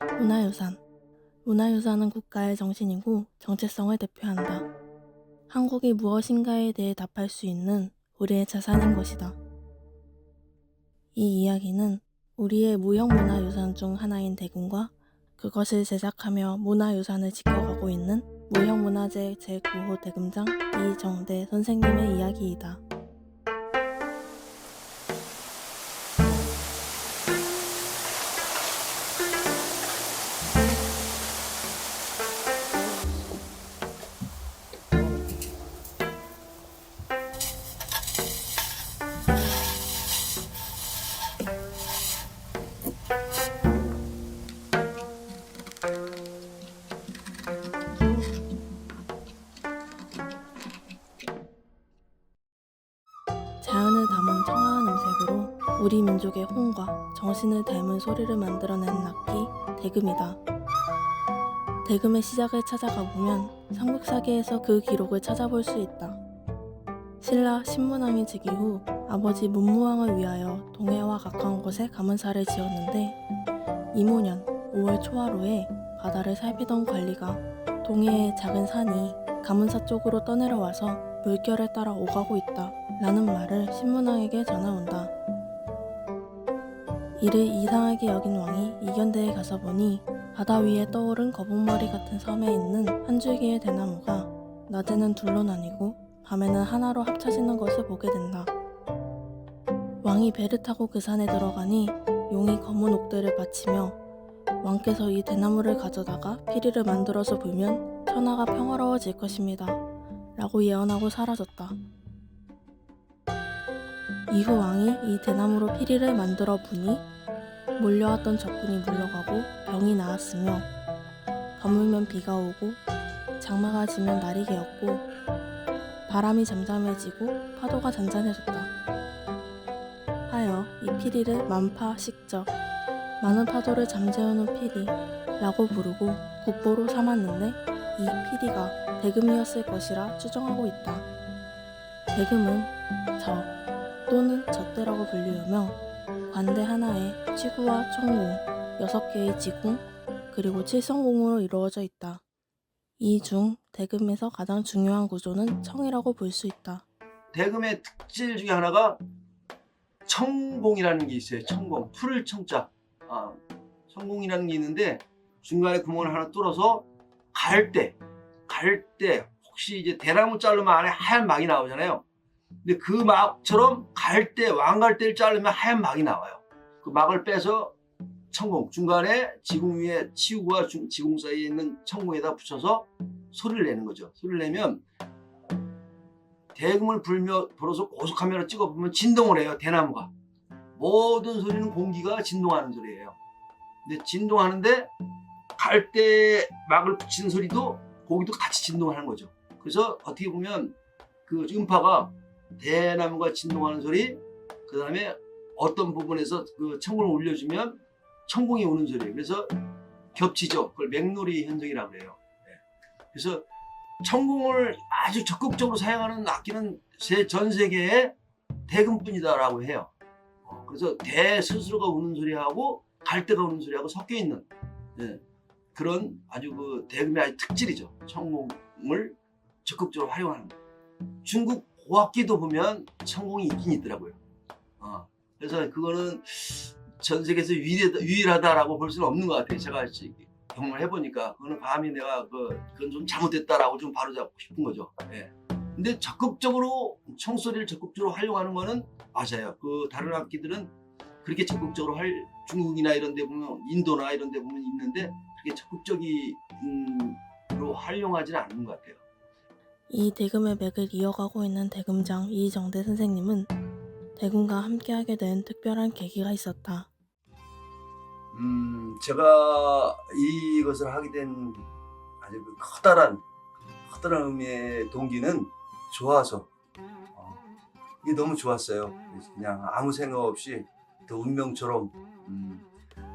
문화유산. 문화유산은 국가의 정신이고 정체성을 대표한다. 한국이 무엇인가에 대해 답할 수 있는 우리의 자산인 것이다. 이 이야기는 우리의 무형문화유산 중 하나인 대금과 그것을 제작하며 문화유산을 지켜가고 있는 무형문화재 제9호 대금장 이정대 선생님의 이야기이다. 자연을 담은 청아한 음색으로 우리 민족의 혼과 정신을 닮은 소리를 만들어낸 악기 대금이다. 대금의 시작을 찾아가 보면 삼국사기에서 그 기록을 찾아볼 수 있다. 신라 신문왕이 즉위 후 아버지 문무왕을 위하여 동해와 가까운 곳에 가문사를 지었는데 이모년 5월 초하루에 바다를 살피던 관리가 동해의 작은 산이 가문사 쪽으로 떠내려와서 물결에 따라 오가고 있다 라는 말을 신문왕에게 전해온다. 이를 이상하게 여긴 왕이 이견대에 가서 보니 바다 위에 떠오른 거북머리 같은 섬에 있는 한 줄기의 대나무가 낮에는 둘로 나뉘고 밤에는 하나로 합쳐지는 것을 보게 된다. 왕이 배를 타고 그 산에 들어가니 용이 검은 옥대를 바치며 왕께서 이 대나무를 가져다가 피리를 만들어서 불면 천하가 평화로워질 것입니다 라고 예언하고 사라졌다. 이후 왕이 이 대나무로 피리를 만들어 부니 몰려왔던 적군이 물러가고 병이 나았으며 가물면 비가 오고 장마가 지면 날이 개었고 바람이 잠잠해지고 파도가 잔잔해졌다 하여 이 피리를 만파식적 많은 파도를 잠재우는 피리 라고 부르고 국보로 삼았는데 이 피리가 대금이었을 것이라 추정하고 있다. 대금은 저 또는 젖대라고 불리우며 관대 하나에 치구와 청궁, 6개의 지궁, 그리고 칠성궁으로 이루어져 있다. 이 중 대금에서 가장 중요한 구조는 청이라고 볼 수 있다. 대금의 특질 중에 하나가 청공이라는 게 있어요. 청공, 풀을 청자. 청공이라는 게 있는데 중간에 구멍을 하나 뚫어서 갈 때 혹시 이제 대나무 자르면 안에 하얀 막이 나오잖아요. 근데 그 막처럼 왕갈대를 자르면 하얀 막이 나와요. 그 막을 빼서 청공, 중간에 지궁 위에 치우와 지궁 사이에 있는 청공에다 붙여서 소리를 내는 거죠. 소리를 내면 대금을 불어서 고속카메라 찍어보면 진동을 해요. 대나무가. 모든 소리는 공기가 진동하는 소리예요. 근데 진동하는데 갈대 막을 붙이는 소리도 거기도 같이 진동하는 거죠. 그래서 어떻게 보면 그 음파가 대나무가 진동하는 소리, 그 다음에 어떤 부분에서 그 청공을 올려주면 청공이 오는 소리예요. 그래서 겹치죠. 그걸 맥놀이 현상이라고 해요. 그래서 청공을 아주 적극적으로 사용하는 악기는 전 세계에 대금뿐이다라고 해요. 그래서 대 스스로가 우는 소리하고 갈대가 우는 소리하고 섞여 있는 그런 아주 그 대금의 아주 특질이죠. 청공을 적극적으로 활용하는 거. 중국 고악기도 보면 청공이 있긴 있더라고요. 그래서 그거는 전 세계에서 유일하다라고 볼 수는 없는 것 같아요. 제가 경험을 해보니까 그거는 감히 내가 그건 좀 잘못됐다라고 좀 바로잡고 싶은 거죠. 예. 근데 적극적으로 청소리를 적극적으로 활용하는 거는 맞아요. 그 다른 악기들은 그렇게 적극적으로 중국이나 이런 데 보면 인도나 이런 데 보면 있는데 그렇게 적극적으로 활용하지는 않는 것 같아요. 이 대금의 맥을 이어가고 있는 대금장 이정대 선생님은 대금과 함께하게 된 특별한 계기가 있었다. 제가 이것을 하게 된 아주 커다란 의미의 동기는 좋아서 이게 너무 좋았어요. 그냥 아무 생각 없이 또 운명처럼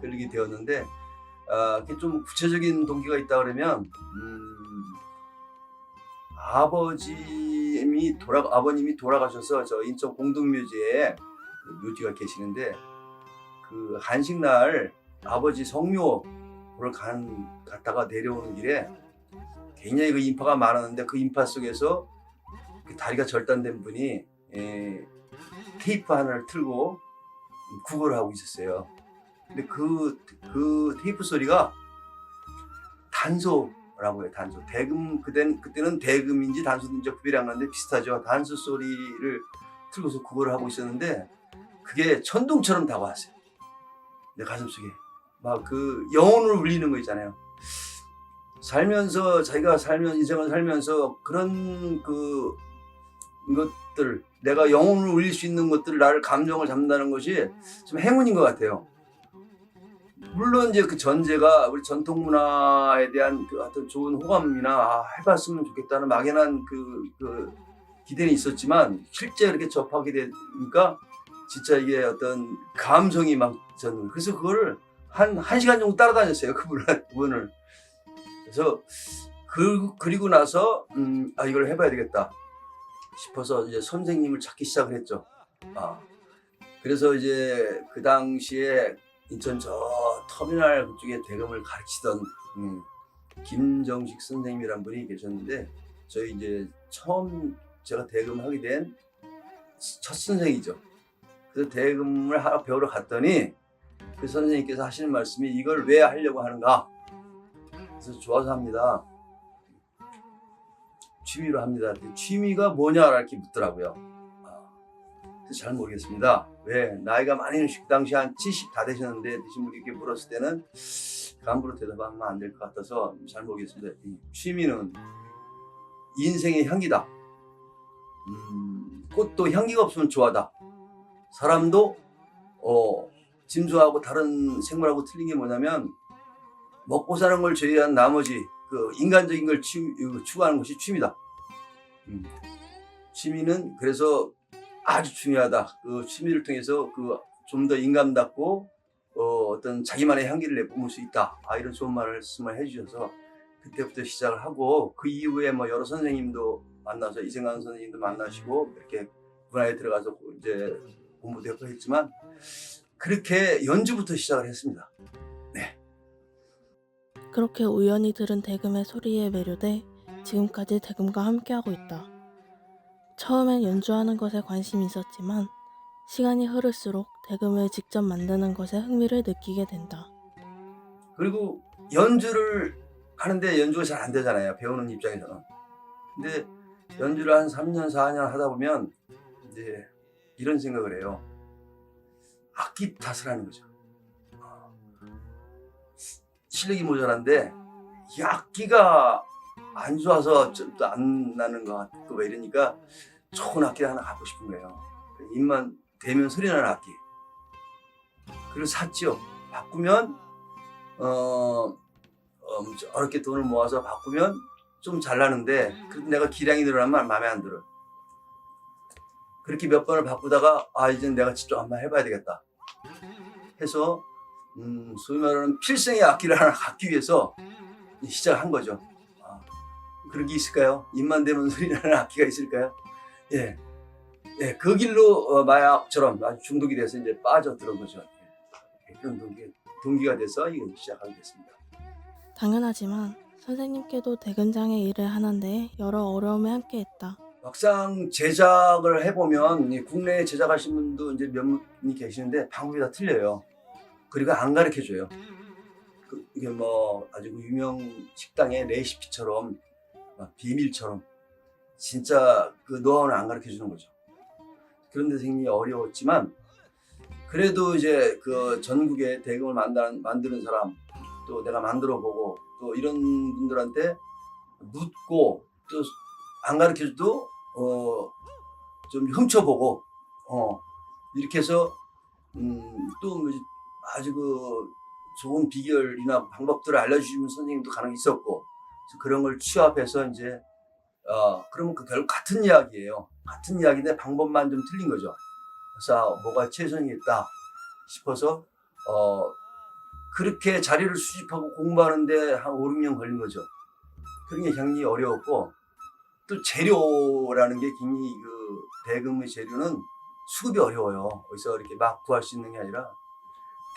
끌리게 되었는데 이렇게 좀 구체적인 동기가 있다 그러면 아버님이 돌아가셔서 저 인천 공동묘지에 묘지가 계시는데 그 한식날 아버지 성묘 그걸 갔다가 내려오는 길에 굉장히 그 인파가 많았는데 그 인파 속에서 그 다리가 절단된 분이 테이프 하나를 틀고 구걸을 하고 있었어요. 근데 그 테이프 소리가 단소라고 해요. 단소. 대금 그때는 대금인지 단소인지 구별이 안 가는데 비슷하죠. 단소 소리를 틀고서 구걸을 하고 있었는데 그게 천둥처럼 다가왔어요. 내 가슴 속에 막 그 영혼을 울리는 거 있잖아요. 살면서 자기가 인생을 살면서 그런 것들 내가 영혼을 울릴 수 있는 것들 나를 감정을 잡는다는 것이 좀 행운인 것 같아요. 물론 이제 그 전제가 우리 전통 문화에 대한 그 어떤 좋은 호감이나 해봤으면 좋겠다는 막연한 그 기대는 있었지만 실제 이렇게 접하게 되니까 진짜 이게 어떤 감성이 막 저는 그래서 그거를 한 시간 정도 따라다녔어요. 그분을. 그래서 그리고 나서 이걸 해봐야 되겠다 싶어서 이제 선생님을 찾기 시작을 했죠. 그래서 이제 그 당시에 인천 저 터미널 그쪽에 대금을 가르치던 김정식 선생님이란 분이 계셨는데 저희 이제 처음 제가 대금을 하게 된 첫 선생이죠. 그래서 대금을 배우러 갔더니 그 선생님께서 하시는 말씀이 이걸 왜 하려고 하는가? 그래서 좋아서 합니다. 취미로 합니다. 취미가 뭐냐 이렇게 묻더라고요. 그래서 잘 모르겠습니다. 왜 나이가 많이 그 당시 한 70 다 되셨는데 드신 분이 이렇게 물었을 때는 함부로 대답하면 안 될 것 같아서 잘 모르겠습니다. 취미는 인생의 향기다. 꽃도 향기가 없으면 좋아다. 사람도 짐승하고 다른 생물하고 틀린 게 뭐냐면 먹고 사는 걸 제외한 나머지 그 인간적인 걸 추구하는 것이 취미다. 취미는 그래서 아주 중요하다. 그 취미를 통해서 그 좀 더 인간답고 어떤 자기만의 향기를 내뿜을 수 있다. 이런 좋은 말씀을 해주셔서 그때부터 시작을 하고 그 이후에 뭐 여러 선생님도 만나서 이생관 선생님도 만나시고 이렇게 문화에 들어가서 이제 공부도 했고 했지만 그렇게 연주부터 시작을 했습니다. 네. 그렇게 우연히 들은 대금의 소리에 매료돼 지금까지 대금과 함께하고 있다. 처음엔 연주하는 것에 관심이 있었지만 시간이 흐를수록 대금을 직접 만드는 것에 흥미를 느끼게 된다. 그리고 연주를 하는데 연주가 잘 안 되잖아요. 배우는 입장에서는. 근데 연주를 한 3년, 4년 하다 보면 이제 이런 생각을 해요. 악기 탓을 하는 거죠. 실력이 모자란데 이 악기가 안 좋아서 좀 안 나는 것 같고 뭐 이러니까 좋은 악기를 하나 갖고 싶은 거예요. 입만 대면 소리 나는 악기. 그걸 샀죠. 바꾸면 어렵게 돈을 모아서 바꾸면 좀 잘 나는데 그래도 내가 기량이 늘어나면 마음에 안 들어. 그렇게 몇 번을 바꾸다가 이제 내가 직접 한번 해봐야 되겠다 해서 소위 말하는 필생의 악기를 하나 갖기 위해서 시작한 거죠. 그런 게 있을까요? 입만 대면 소리 나는 악기가 있을까요? 예, 그 길로 마약처럼 아주 중독이 돼서 이제 빠져들은 거죠. 그런 동기가 돼서 이걸 시작하게 됐습니다. 당연하지만 선생님께도 대금장의 일을 하는 데 여러 어려움에 함께했다. 막상 제작을 해보면 국내에 제작하신 분도 이제 몇 분이 계시는데 방법이 다 틀려요. 그리고 안 가르쳐줘요. 이게 뭐 아주 유명 식당의 레시피처럼 비밀처럼 진짜 그 노하우는 안 가르쳐주는 거죠. 그런 데서 굉장히 어려웠지만 그래도 이제 그 전국에 대금을 만드는 사람 또 내가 만들어보고 또 이런 분들한테 묻고 또 안 가르쳐줘도 좀 훔쳐보고 이렇게 해서 또 아주 그 좋은 비결이나 방법들을 알려주시는 선생님도 간혹 있었고 그래서 그런 걸 취합해서 이제 그러면 그 결국 같은 이야기예요. 같은 이야기인데 방법만 좀 틀린 거죠. 그래서 뭐가 최선이겠다 싶어서 그렇게 자료를 수집하고 공부하는데 한 5, 6년 걸린 거죠. 그런 게 굉장히 어려웠고 또 재료라는 게 굉장히 대금의 재료는 수급이 어려워요. 그래서 이렇게 막 구할 수 있는 게 아니라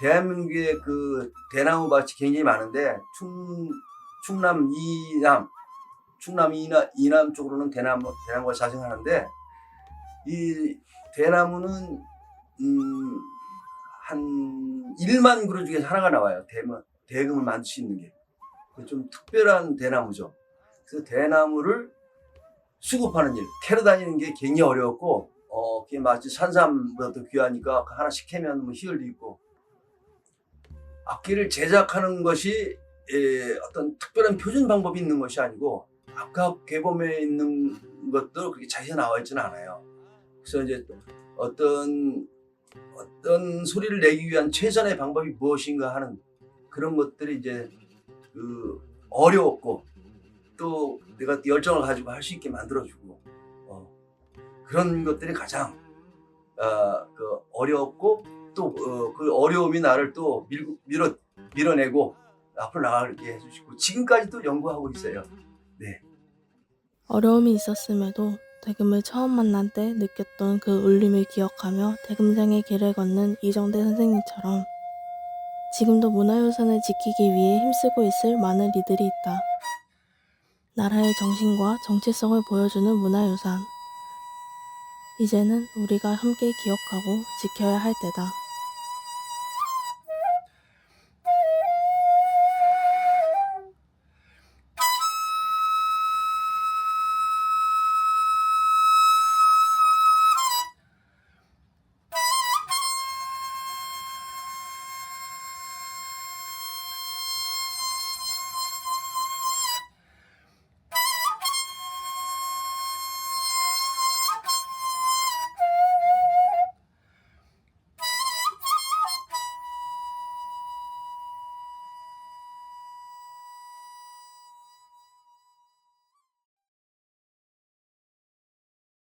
대한민국에 그 대나무 밭이 굉장히 많은데 충남 이남 쪽으로는 대나무가 자생하는데 이 대나무는 한 1만 그루 중에서 하나가 나와요. 대금을 만들 수 있는 게. 좀 특별한 대나무죠. 그래서 대나무를 수급하는 일, 캐러 다니는 게 굉장히 어려웠고, 그게 마치 산삼보다 더 귀하니까 하나씩 캐면 뭐 희열도 있고, 악기를 제작하는 것이 어떤 특별한 표준 방법이 있는 것이 아니고, 아까 개범에 있는 것도 그렇게 자세히 나와 있지는 않아요. 그래서 이제 어떤 소리를 내기 위한 최선의 방법이 무엇인가 하는 그런 것들이 이제 그 어려웠고, 또 내가 열정을 가지고 할 수 있게 만들어주고, 그런 것들이 가장 그 어려웠고, 또 그 어려움이 나를 또 밀어내고 앞으로 나가게 해주시고 지금까지도 연구하고 있어요. 네. 어려움이 있었음에도 대금을 처음 만난 때 느꼈던 그 울림을 기억하며 대금생의 길을 걷는 이정대 선생님처럼 지금도 문화유산을 지키기 위해 힘쓰고 있을 많은 이들이 있다. 나라의 정신과 정체성을 보여주는 문화유산. 이제는 우리가 함께 기억하고 지켜야 할 때다.